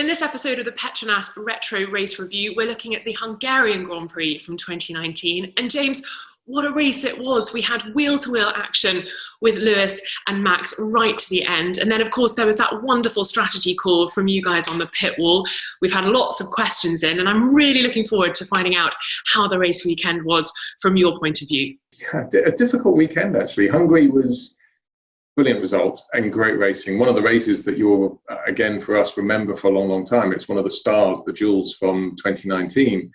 So in this episode of the PETRONAS Retro Race Review, we're looking at the Hungarian Grand Prix from 2019. And James, what a race it was. We had wheel-to-wheel action with Lewis and Max right to the end. And then, of course, there was that wonderful strategy call from you guys on the pit wall. We've had lots of questions in, and I'm really looking forward to finding out how the race weekend was from your point of view. Yeah, a difficult weekend, actually. Hungary was brilliant result and great racing. One of the races that you'll, again, for us, remember for a long, long time. It's one of the stars, the jewels from 2019.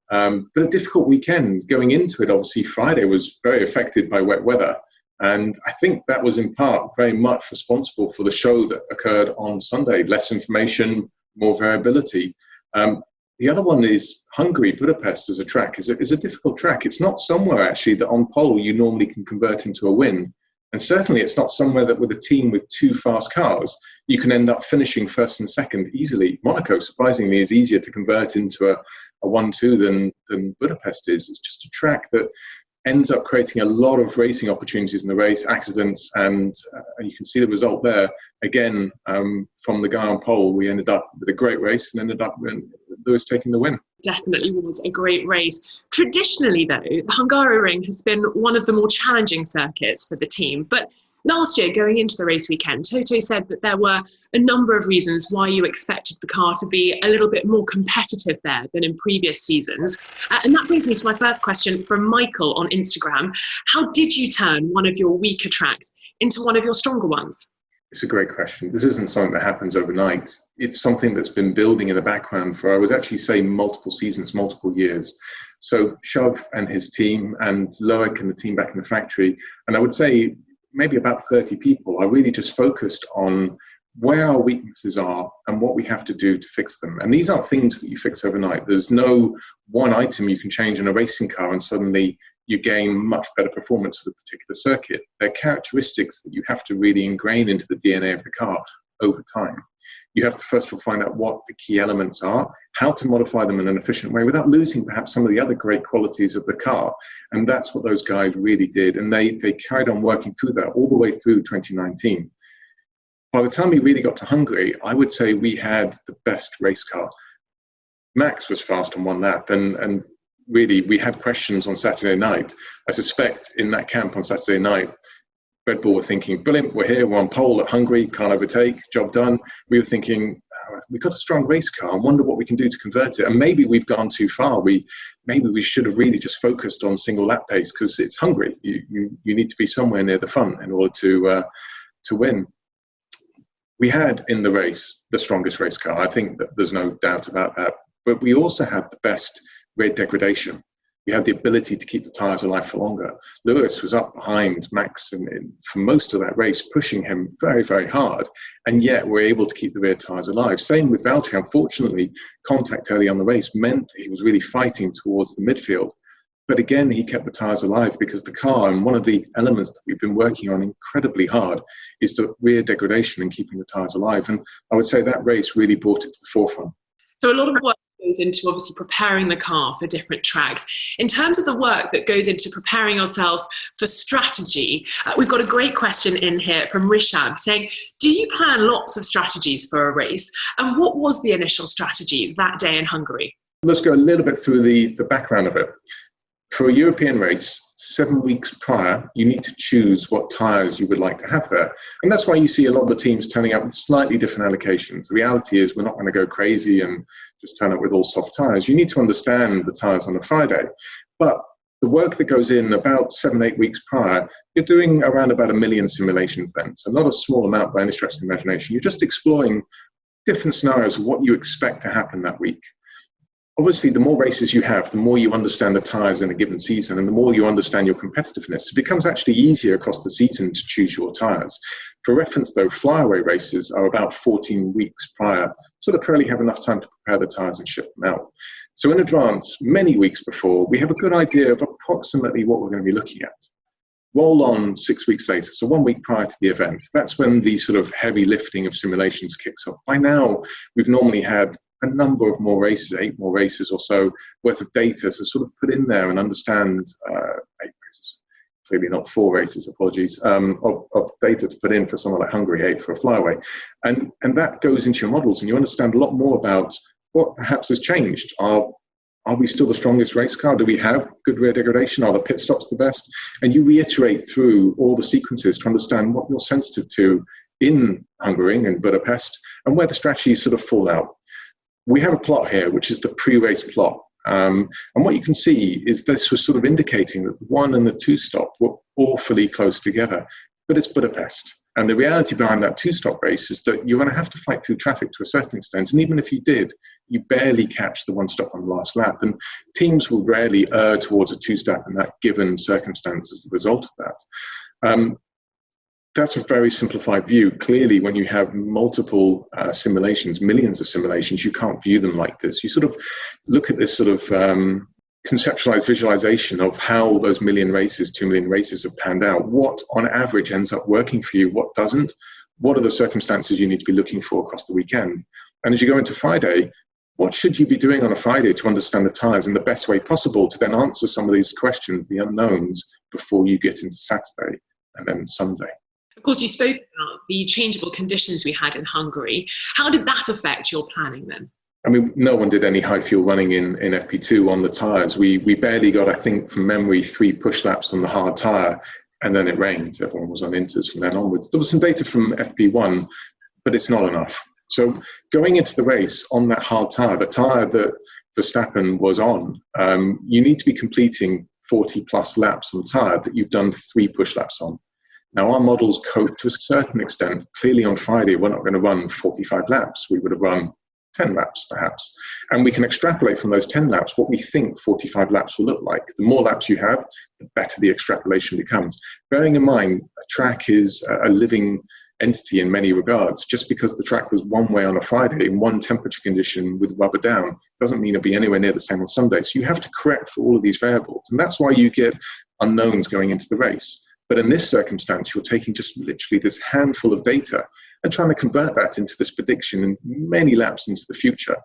But a difficult weekend. Going into it, obviously, Friday was very affected by wet weather. And I think that was in part very much responsible for the show that occurred on Sunday. Less information, more variability. The other one is Hungary, Budapest as a track is a difficult track. It's not somewhere, actually, that on pole you normally can convert into a win. And certainly it's not somewhere that with a team with two fast cars, you can end up finishing first and second easily. Monaco, surprisingly, is easier to convert into a 1-2 than Budapest is. It's just a track that ends up creating a lot of racing opportunities in the race, accidents, and you can see the result there. Again, from the guy on pole, we ended up with a great race and ended up with Lewis taking the win. Definitely was a great race. Traditionally, though, the Hungaroring has been one of the more challenging circuits for the team. But last year, going into the race weekend, Toto said that there were a number of reasons why you expected the car to be a little bit more competitive there than in previous seasons. And that brings me to my first question from Michael on Instagram. How did you turn one of your weaker tracks into one of your stronger ones? It's a great question. This isn't something that happens overnight. It's something that's been building in the background for, I would actually say, multiple seasons, multiple years. So Shove and his team and Loic and the team back in the factory, and I would say maybe about 30 people, are really just focused on where our weaknesses are and what we have to do to fix them. And these aren't things that you fix overnight. There's no one item you can change in a racing car and suddenly you gain much better performance of a particular circuit. They're characteristics that you have to really ingrain into the DNA of the car over time. You have to first of all find out what the key elements are, how to modify them in an efficient way without losing perhaps some of the other great qualities of the car. And that's what those guys really did. And they carried on working through that all the way through 2019. By the time we really got to Hungary, I would say we had the best race car. Max was fast and won that. And really, we had questions on Saturday night. I suspect in that camp on Saturday night, Red Bull were thinking, brilliant, we're here, we're on pole at Hungary, can't overtake, job done. We were thinking, we've got a strong race car, I wonder what we can do to convert it. And maybe we've gone too far. Maybe we should have really just focused on single lap pace because it's Hungary. You need to be somewhere near the front in order to win. We had in the race the strongest race car. I think that there's no doubt about that. But we also had the best rear degradation. We had the ability to keep the tyres alive for longer. Lewis was up behind Max for most of that race, pushing him very, very hard, and yet we're able to keep the rear tyres alive. Same with Valtteri. Unfortunately, contact early on the race meant that he was really fighting towards the midfield. But again, he kept the tyres alive because the car, and one of the elements that we've been working on incredibly hard, is the rear degradation and keeping the tyres alive. And I would say that race really brought it to the forefront. So a lot of work goes into obviously preparing the car for different tracks. In terms of the work that goes into preparing ourselves for strategy, we've got a great question in here from Rishab saying, do you plan lots of strategies for a race? And what was the initial strategy that day in Hungary? Let's go a little bit through the background of it. For a European race, 7 weeks prior, you need to choose what tyres you would like to have there. And that's why you see a lot of the teams turning up with slightly different allocations. The reality is we're not going to go crazy and just turn up with all soft tyres. You need to understand the tyres on a Friday. But the work that goes in about 7-8 weeks prior, you're doing around about 1 million simulations then. So not a small amount by any stretch of the imagination. You're just exploring different scenarios of what you expect to happen that week. Obviously, the more races you have, the more you understand the tyres in a given season, and the more you understand your competitiveness. It becomes actually easier across the season to choose your tyres. For reference, though, flyaway races are about 14 weeks prior, so they probably have enough time to prepare the tyres and ship them out. So in advance, many weeks before, we have a good idea of approximately what we're going to be looking at. Roll on 6 weeks later, so 1 week prior to the event. That's when the sort of heavy lifting of simulations kicks off. By now, we've normally had a number of more races, 8 more races or so worth of data to sort of put in there and understand 8 races. clearly not 4 races, apologies, of data to put in for someone like Hungary, 8 for a flyaway. And that goes into your models, and you understand a lot more about what perhaps has changed. Are we still the strongest race car? Do we have good rear degradation? Are the pit stops the best? And you reiterate through all the sequences to understand what you're sensitive to in Hungary and Budapest, and where the strategies sort of fall out. We have a plot here, which is the pre-race plot. And what you can see is this was sort of indicating that the 1 and the 2 stop were awfully close together, but it's Budapest. And the reality behind that 2-stop race is that you're going to have to fight through traffic to a certain extent. And even if you did, you barely catch the 1 stop on the last lap. And teams will rarely err towards a 2-stop in that given circumstance as a result of that. That's a very simplified view. Clearly, when you have multiple simulations, millions of simulations, you can't view them like this. You sort of look at this sort of conceptualized visualization of how those 2 million races have panned out. What on average ends up working for you? What doesn't? What are the circumstances you need to be looking for across the weekend? And as you go into Friday, what should you be doing on a Friday to understand the tyres in the best way possible to then answer some of these questions, the unknowns, before you get into Saturday and then Sunday? Of course, you spoke about the changeable conditions we had in Hungary. How did that affect your planning then? I mean, no one did any high fuel running in FP2 on the tyres. We barely got, I think, from memory, 3 push laps on the hard tyre, and then it rained. Everyone was on inters from then onwards. There was some data from FP1, but it's not enough. So going into the race on that hard tyre, the tyre that Verstappen was on, you need to be completing 40 plus laps on the tyre that you've done 3 push laps on. Now, our models cope to a certain extent. Clearly on Friday, we're not going to run 45 laps. We would have run 10 laps, perhaps. And we can extrapolate from those 10 laps what we think 45 laps will look like. The more laps you have, the better the extrapolation becomes. Bearing in mind, a track is a living entity in many regards. Just because the track was one way on a Friday in one temperature condition with rubber down doesn't mean it'll be anywhere near the same on Sunday. So you have to correct for all of these variables. And that's why you get unknowns going into the race. But in this circumstance, you're taking just literally this handful of data and trying to convert that into this prediction in many laps into the future.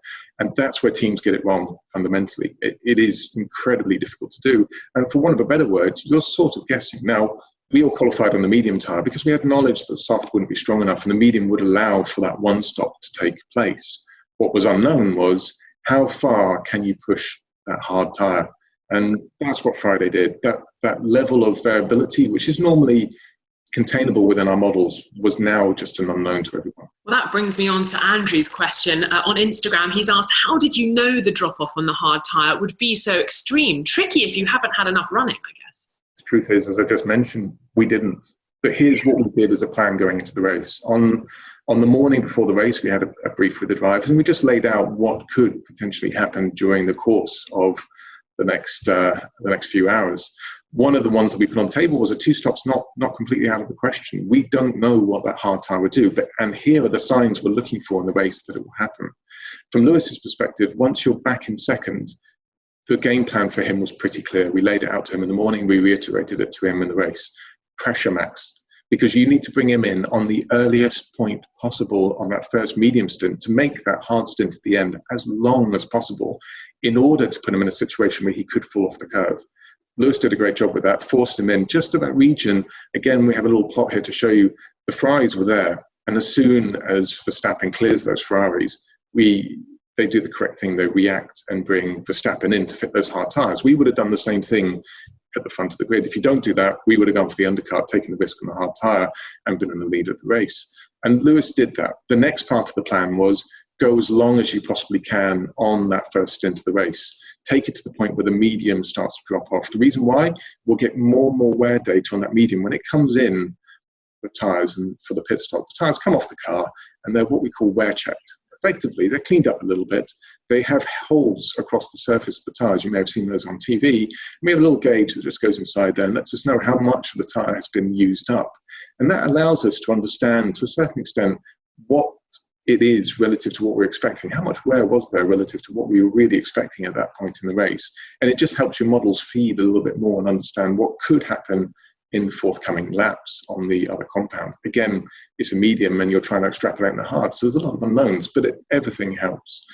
And that's where teams get it wrong fundamentally. It is incredibly difficult to do. And for want of a better word, you're sort of guessing. Now, we all qualified on the medium tyre because we had knowledge that the soft wouldn't be strong enough and the medium would allow for that 1 stop to take place. What was unknown was how far can you push that hard tyre? And that's what Friday did. That level of variability, which is normally containable within our models, was now just an unknown to everyone. Well, that brings me on to Andrew's question. On Instagram, he's asked, how did you know the drop-off on the hard tyre would be so extreme? Tricky if you haven't had enough running, I guess. The truth is, as I just mentioned, we didn't. But here's what we did as a plan going into the race. On the morning before the race, we had a brief with the drivers, and we just laid out what could potentially happen during the course of the next few hours. One of the ones that we put on the table was a 2 stops not completely out of the question. We don't know what that hard tyre would do, and here are the signs we're looking for in the race that it will happen. From Lewis's perspective, once you're back in second, the game plan for him was pretty clear. We laid it out to him in the morning, we reiterated it to him in the race. Pressure max. Because you need to bring him in on the earliest point possible on that first medium stint to make that hard stint at the end as long as possible in order to put him in a situation where he could fall off the curve. Lewis did a great job with that, forced him in just to that region. Again, we have a little plot here to show you the Ferraris were there. And as soon as Verstappen clears those Ferraris, they do the correct thing. They react and bring Verstappen in to fit those hard tyres. We would have done the same thing at the front of the grid. If you don't do that, we would have gone for the undercut, taken the risk on the hard tyre and been in the lead of the race. And Lewis did that. The next part of the plan was go as long as you possibly can on that first stint of the race. Take it to the point where the medium starts to drop off. The reason why, we'll get more and more wear data on that medium. When it comes in, the tyres and for the pit stop, the tyres come off the car and they're what we call wear checked. Effectively, they're cleaned up a little bit. They have holes across the surface of the tyres. You may have seen those on TV. We have a little gauge that just goes inside there and lets us know how much of the tyre has been used up. And that allows us to understand, to a certain extent, what it is relative to what we're expecting. How much wear was there relative to what we were really expecting at that point in the race? And it just helps your models feed a little bit more and understand what could happen in the forthcoming laps on the other compound. Again, it's a medium and you're trying to extrapolate in the hard, so there's a lot of unknowns, but everything helps.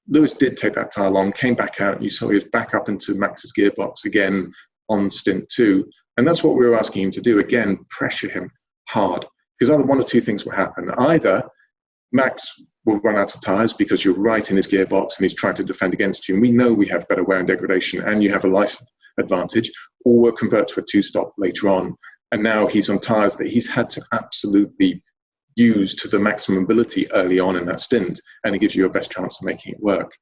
Lewis did take that tyre long, came back out, and you saw he was back up into Max's gearbox again on stint 2. And that's what we were asking him to do. Again, pressure him hard. Because either one or two things will happen. Either Max will run out of tyres because you're right in his gearbox and he's trying to defend against you. And we know we have better wear and degradation and you have a life advantage. Or we'll convert to a two-stop later on. And now he's on tyres that he's had to absolutely use to the maximum ability early on in that stint. And it gives you a best chance of making it work.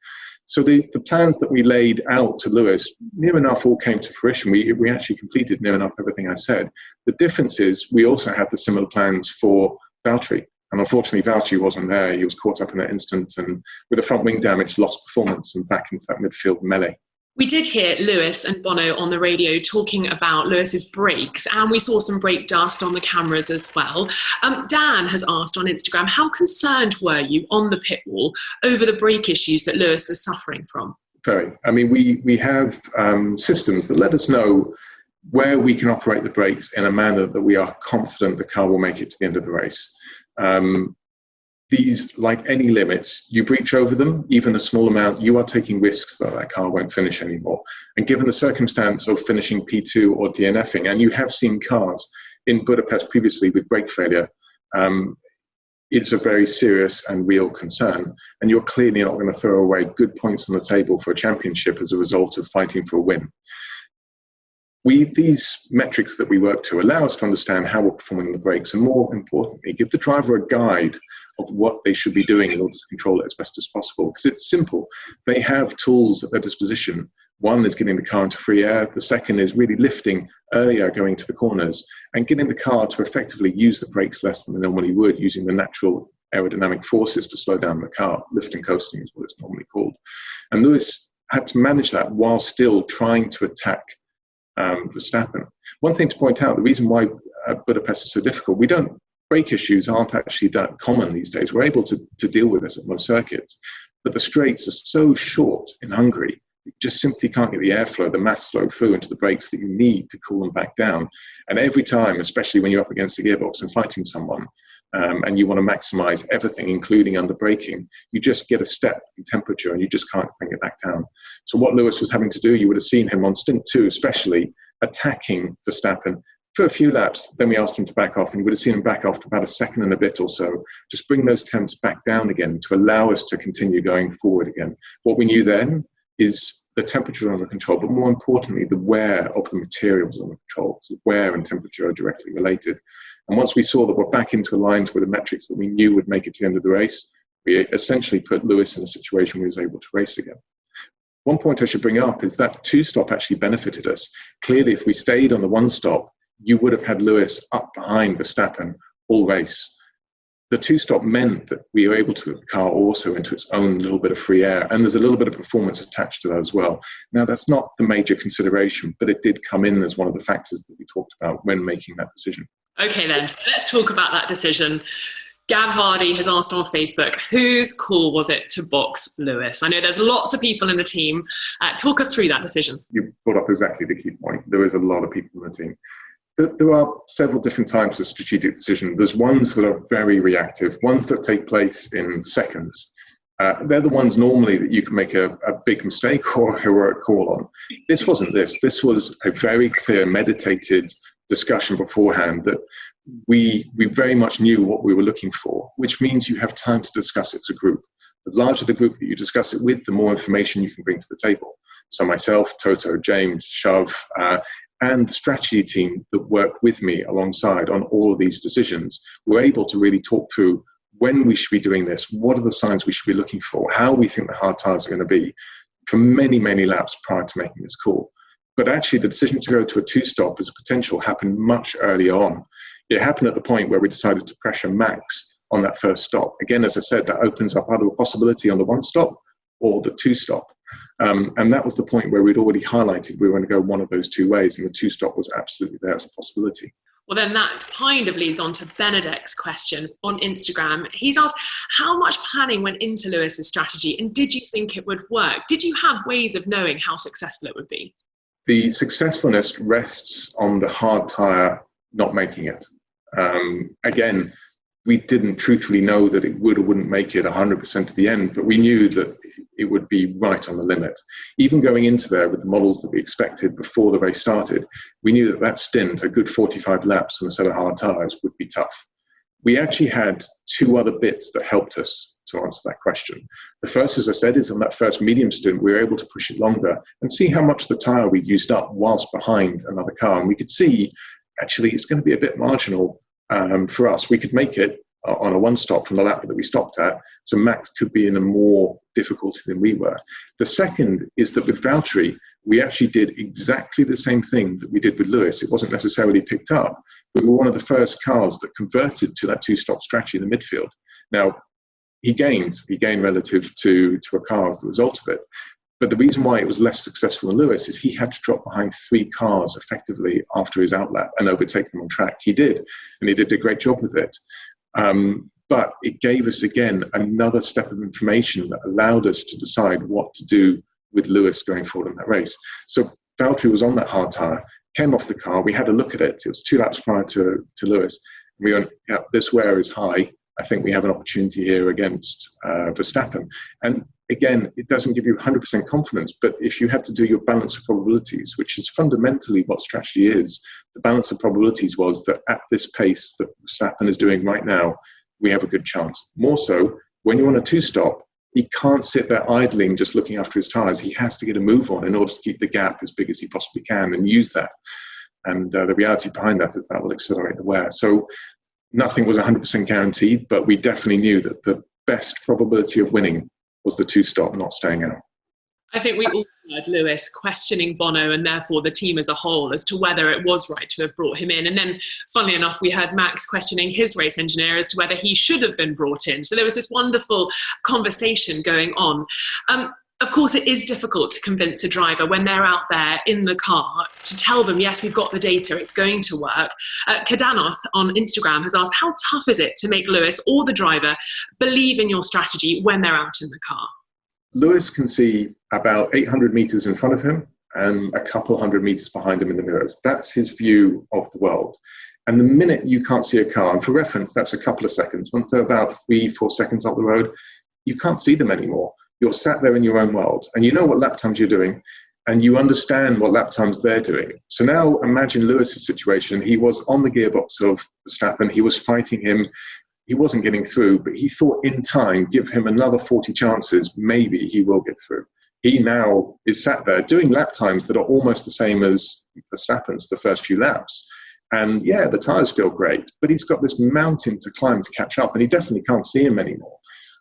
So the plans that we laid out to Lewis near enough all came to fruition. We actually completed near enough everything I said. The difference is we also had the similar plans for Valtteri. And unfortunately, Valtteri wasn't there. He was caught up in that instant and with a front wing damage, lost performance and back into that midfield melee. We did hear Lewis and Bono on the radio talking about Lewis's brakes, and we saw some brake dust on the cameras as well. Dan has asked on Instagram, how concerned were you on the pit wall over the brake issues that Lewis was suffering from? Very. I mean, we have systems that let us know where we can operate the brakes in a manner that we are confident the car will make it to the end of the race. These, like any limits, you breach over them, even a small amount, you are taking risks that that car won't finish anymore. And given the circumstance of finishing P2 or DNFing, and you have seen cars in Budapest previously with brake failure, it's a very serious and real concern. And you're clearly not going to throw away good points on the table for a championship as a result of fighting for a win. These metrics that we work to allow us to understand how we're performing on the brakes, and more importantly, give the driver a guide of what they should be doing in order to control it as best as possible. Because it's simple. They have tools at their disposition. One is getting the car into free air. The second is really lifting earlier, going to the corners, and getting the car to effectively use the brakes less than they normally would, using the natural aerodynamic forces to slow down the car. Lift and coasting is what it's normally called. And Lewis had to manage that while still trying to attack Verstappen. One thing to point out, the reason why Budapest is so difficult, brake issues aren't actually that common these days. We're able to deal with this at most circuits, but the straights are so short in Hungary, you just simply can't get the airflow, the mass flow through into the brakes that you need to cool them back down. And every time, especially when you're up against a gearbox and fighting someone, and you want to maximize everything, including under braking, you just get a step in temperature and you just can't bring it back down. So what Lewis was having to do, you would have seen him on stint 2 especially, attacking Verstappen for a few laps. Then we asked him to back off, and you would have seen him back off to about a second and a bit or so, just bring those temps back down again to allow us to continue going forward again. What we knew then is the temperature under control, but more importantly, the wear of the materials under control. So wear and temperature are directly related. And once we saw that we're back into aligned with the metrics that we knew would make it to the end of the race, we essentially put Lewis in a situation where he was able to race again. One point I should bring up is that two-stop actually benefited us. Clearly, if we stayed on the one-stop, you would have had Lewis up behind Verstappen all race. The two-stop meant that we were able to put the car also into its own little bit of free air, and there's a little bit of performance attached to that as well. Now, that's not the major consideration, but it did come in as one of the factors that we talked about when making that decision. Okay then, so let's talk about that decision. Gav Vardy has asked on Facebook, whose call was it to box Lewis? I know there's lots of people in the team. Talk us through that decision. You brought up exactly the key point. There is a lot of people in the team. There are several different types of strategic decision. There's ones that are very reactive, ones that take place in seconds. They're the ones normally that you can make a big mistake or a heroic call on. This wasn't this. This was a very clear, meditated discussion beforehand that we very much knew what we were looking for, which means you have time to discuss it as a group. The larger the group that you discuss it with, the more information you can bring to the table. So myself, Toto, James, Shav, and the strategy team that work with me alongside on all of these decisions, we're able to really talk through when we should be doing this, what are the signs we should be looking for, how we think the hard tires are going to be for many, many laps prior to making this call. But actually, the decision to go to a two-stop as a potential happened much earlier on. It happened at the point where we decided to pressure Max on that first stop. Again, as I said, that opens up either a possibility on the one stop or the two-stop. And that was the point where we'd already highlighted we were going to go one of those two ways, and the two-stop was absolutely there as a possibility. Well, then that kind of leads on to Benedict's question on Instagram. He's asked, how much planning went into Lewis's strategy, and did you think it would work? Did you have ways of knowing how successful it would be? The successfulness rests on the hard tyre not making it. Again, We didn't truthfully know that it would or wouldn't make it 100% to the end, but we knew that it would be right on the limit. Even going into there with the models that we expected before the race started, we knew that that stint, a good 45 laps on a set of hard tyres, would be tough. We actually had two other bits that helped us to answer that question. The first, as I said, is on that first medium stint, we were able to push it longer and see how much the tyre we'd used up whilst behind another car. And we could see, actually, it's going to be a bit marginal for us. We could make it on a one stop from the lap that we stopped at, so Max could be in a more difficulty than we were. The second is that with Valtteri, we actually did exactly the same thing that we did with Lewis. It wasn't necessarily picked up, but we were one of the first cars that converted to that two-stop strategy in the midfield. Now, he gained relative to a car as a result of it. But the reason why it was less successful than Lewis is he had to drop behind three cars effectively after his outlap and overtake them on track. He did, and he did a great job with it. But it gave us, again, another step of information that allowed us to decide what to do with Lewis going forward in that race. So Valtteri was on that hard tyre, came off the car. We had a look at it. It was 2 laps prior to Lewis. We went, yeah, this wear is high. I think we have an opportunity here against Verstappen. And again, it doesn't give you 100% confidence, but if you have to do your balance of probabilities, which is fundamentally what strategy is, the balance of probabilities was that at this pace that Verstappen is doing right now, we have a good chance. More so, when you're on a two-stop, he can't sit there idling just looking after his tyres. He has to get a move on in order to keep the gap as big as he possibly can and use that. And the reality behind that is that will accelerate the wear. So nothing was 100% guaranteed, but we definitely knew that the best probability of winning was the two-stop, not staying out. I think we all heard Lewis questioning Bono and therefore the team as a whole as to whether it was right to have brought him in. And then, funnily enough, we heard Max questioning his race engineer as to whether he should have been brought in. So there was this wonderful conversation going on. Of course, it is difficult to convince a driver when they're out there in the car to tell them, yes, we've got the data, it's going to work. Kadanoth on Instagram has asked, how tough is it to make Lewis or the driver believe in your strategy when they're out in the car? Lewis can see about 800 metres in front of him and a couple hundred metres behind him in the mirrors. That's his view of the world. And the minute you can't see a car, and for reference, that's a couple of seconds. Once they're about 3-4 seconds up the road, you can't see them anymore. You're sat there in your own world, and you know what lap times you're doing, and you understand what lap times they're doing. So now imagine Lewis's situation. He was on the gearbox of Verstappen. He was fighting him. He wasn't getting through, but he thought in time, give him another 40 chances, maybe he will get through. He now is sat there doing lap times that are almost the same as Verstappen's the first few laps. And yeah, the tyres feel great, but he's got this mountain to climb to catch up, and he definitely can't see him anymore.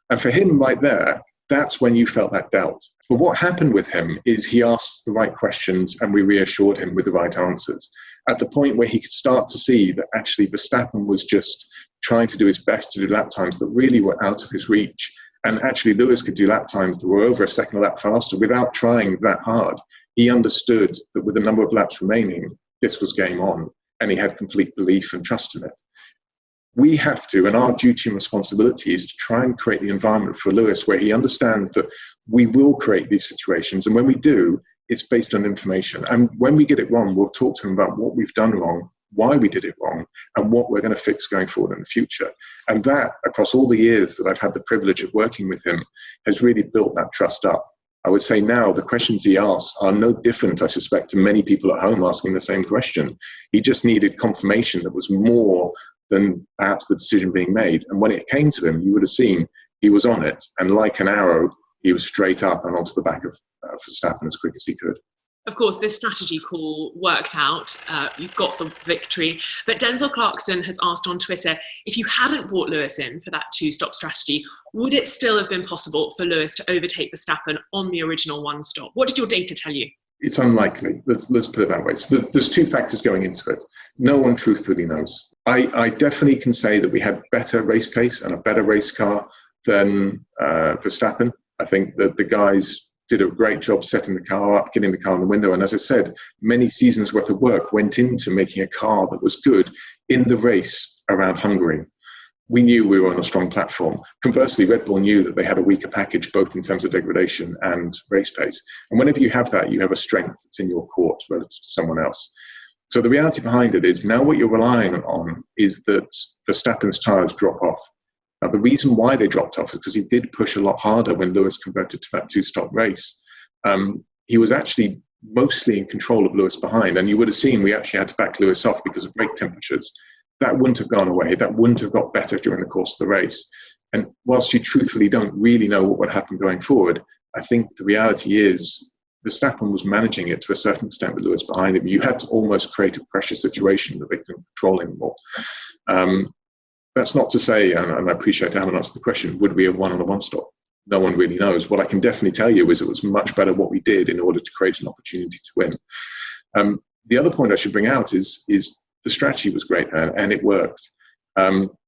And for him right there, that's when you felt that doubt. But what happened with him is he asked the right questions and we reassured him with the right answers. At the point where he could start to see that actually Verstappen was just trying to do his best to do lap times that really were out of his reach. And actually Lewis could do lap times that were over a second a lap faster without trying that hard. He understood that with the number of laps remaining, this was game on, and he had complete belief and trust in it. We have to, and our duty and responsibility is to try and create the environment for Lewis where he understands that we will create these situations. And when we do, it's based on information. And when we get it wrong, we'll talk to him about what we've done wrong, why we did it wrong, and what we're going to fix going forward in the future. And that, across all the years that I've had the privilege of working with him, has really built that trust up. I would say now the questions he asks are no different, I suspect, to many people at home asking the same question. He just needed confirmation that was more than perhaps the decision being made. And when it came to him, you would have seen he was on it. And like an arrow, he was straight up and onto the back of Verstappen as quick as he could. Of course, this strategy call worked out. You've got the victory. But Denzel Clarkson has asked on Twitter, if you hadn't brought Lewis in for that two-stop strategy, would it still have been possible for Lewis to overtake Verstappen on the original one-stop? What did your data tell you? It's unlikely. Let's put it that way. So there's two factors going into it. No one truthfully knows. I definitely can say that we had better race pace and a better race car than Verstappen. I think that the guys did a great job setting the car up, getting the car in the window. And as I said, many seasons worth of work went into making a car that was good in the race around Hungary. We knew we were on a strong platform. Conversely, Red Bull knew that they had a weaker package, both in terms of degradation and race pace. And whenever you have that, you have a strength that's in your court relative to someone else. So the reality behind it is now what you're relying on is that Verstappen's tyres drop off. Now, the reason why they dropped off is because he did push a lot harder when Lewis converted to that two-stop race. He was actually mostly in control of Lewis behind, and you would have seen we actually had to back Lewis off because of brake temperatures. That wouldn't have gone away. That wouldn't have got better during the course of the race. And whilst you truthfully don't really know what would happen going forward, I think the reality is Verstappen was managing it to a certain extent with Lewis behind him. You had to almost create a pressure situation that they couldn't control anymore. That's not to say, and I appreciate I haven't answered the question, would we have won on a one-stop? No one really knows. What I can definitely tell you is it was much better what we did in order to create an opportunity to win. The other point I should bring out is the strategy was great and it worked.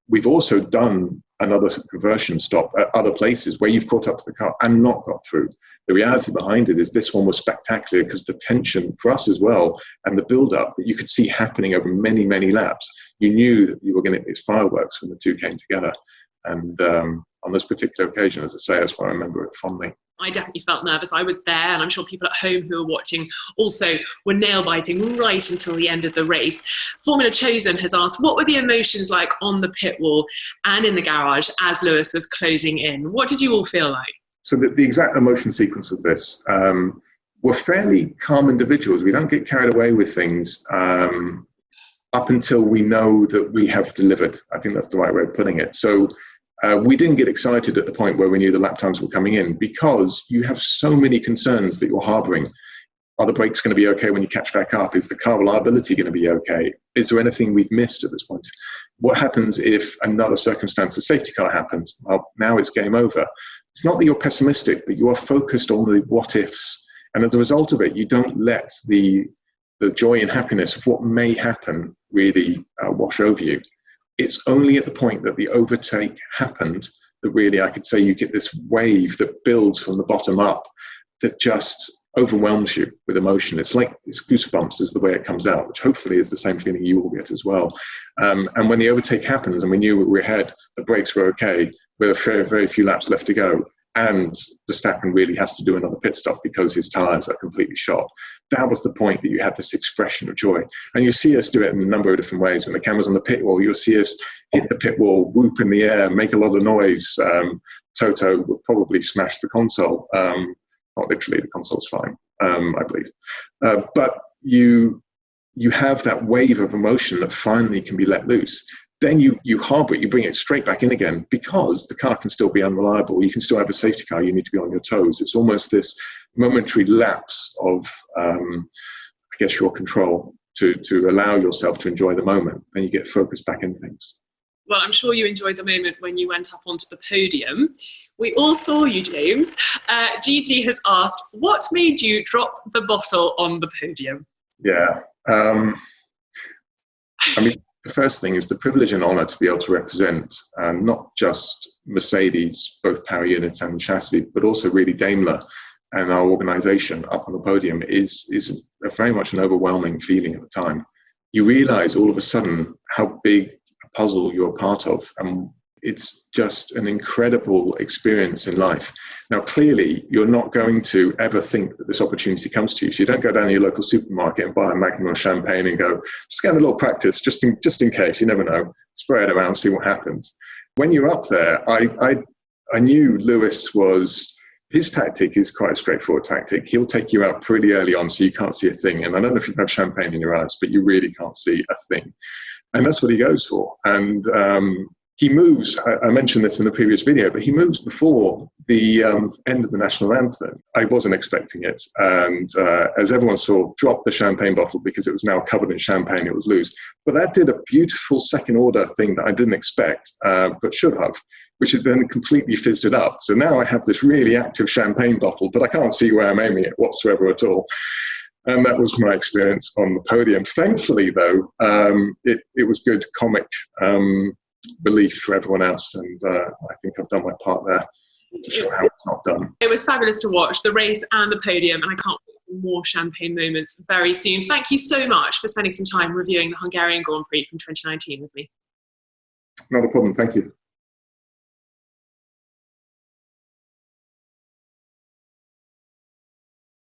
We've also done another conversion stop at other places where you've caught up to the car and not got through. The reality behind it is this one was spectacular because the tension for us as well and the build-up that you could see happening over many, many laps. You knew that you were going to get these fireworks when the two came together. And on this particular occasion, as I say, that's why I remember it fondly. I definitely felt nervous. I was there, and I'm sure people at home who were watching also were nail-biting right until the end of the race. Formula Chosen has asked, what were the emotions like on the pit wall and in the garage as Lewis was closing in? What did you all feel like? So the exact emotion sequence of this, we're fairly calm individuals. We don't get carried away with things up until we know that we have delivered. I think that's the right way of putting it. So we didn't get excited at the point where we knew the lap times were coming in because you have so many concerns that you're harboring. Are the brakes going to be okay when you catch back up? Is the car reliability going to be okay? Is there anything we've missed at this point? What happens if another circumstance, a safety car happens? Well, now it's game over. It's not that you're pessimistic, but you are focused on the what ifs. And as a result of it, you don't let the joy and happiness of what may happen really wash over you. It's only at the point that the overtake happened that really I could say you get this wave that builds from the bottom up that just overwhelms you with emotion. It's like it's goosebumps is the way it comes out, which hopefully is the same feeling you will get as well. And when the overtake happens and we knew we were ahead, the brakes were okay, with very, very few laps left to go, and Verstappen really has to do another pit stop because his tyres are completely shot. That was the point that you had this expression of joy. And you see us do it in a number of different ways. When the camera's on the pit wall, you'll see us hit the pit wall, whoop in the air, make a lot of noise. Toto would probably smash the console. Not literally, the console's fine, I believe. But you have that wave of emotion that finally can be let loose. Then you harbour it, you bring it straight back in again because the car can still be unreliable. You can still have a safety car. You need to be on your toes. It's almost this momentary lapse of, I guess, your control to allow yourself to enjoy the moment. Then you get focused back in things. Well, I'm sure you enjoyed the moment when you went up onto the podium. We all saw you, James. Gigi has asked, what made you drop the bottle on the podium? Yeah. I mean, the first thing is the privilege and honour to be able to represent not just Mercedes, both power units and chassis, but also really Daimler and our organisation up on the podium is a very much an overwhelming feeling at the time. You realise all of a sudden how big a puzzle you're part of, and it's just an incredible experience in life. Now, clearly, you're not going to ever think that this opportunity comes to you. So you don't go down to your local supermarket and buy a magnum of champagne and go, just get a little practice, just in case, you never know. Spray it around, see what happens. When you're up there, I knew Lewis was, his tactic is quite a straightforward tactic. He'll take you out pretty early on so you can't see a thing. And I don't know if you've had champagne in your eyes, but you really can't see a thing. And that's what he goes for. And he moves, I mentioned this in the previous video, but he moves before the end of the national anthem. I wasn't expecting it. And as everyone saw, dropped the champagne bottle because it was now covered in champagne, it was loose. But that did a beautiful second order thing that I didn't expect, but should have, which had then completely fizzed it up. So now I have this really active champagne bottle, but I can't see where I'm aiming it whatsoever at all. And that was my experience on the podium. Thankfully, though, it was good comic relief for everyone else, and I think I've done my part there to show how it's not done. It was fabulous to watch the race and the podium, and I can't wait for more champagne moments very soon. Thank you so much for spending some time reviewing the Hungarian Grand Prix from 2019 with me. Not a problem, thank you.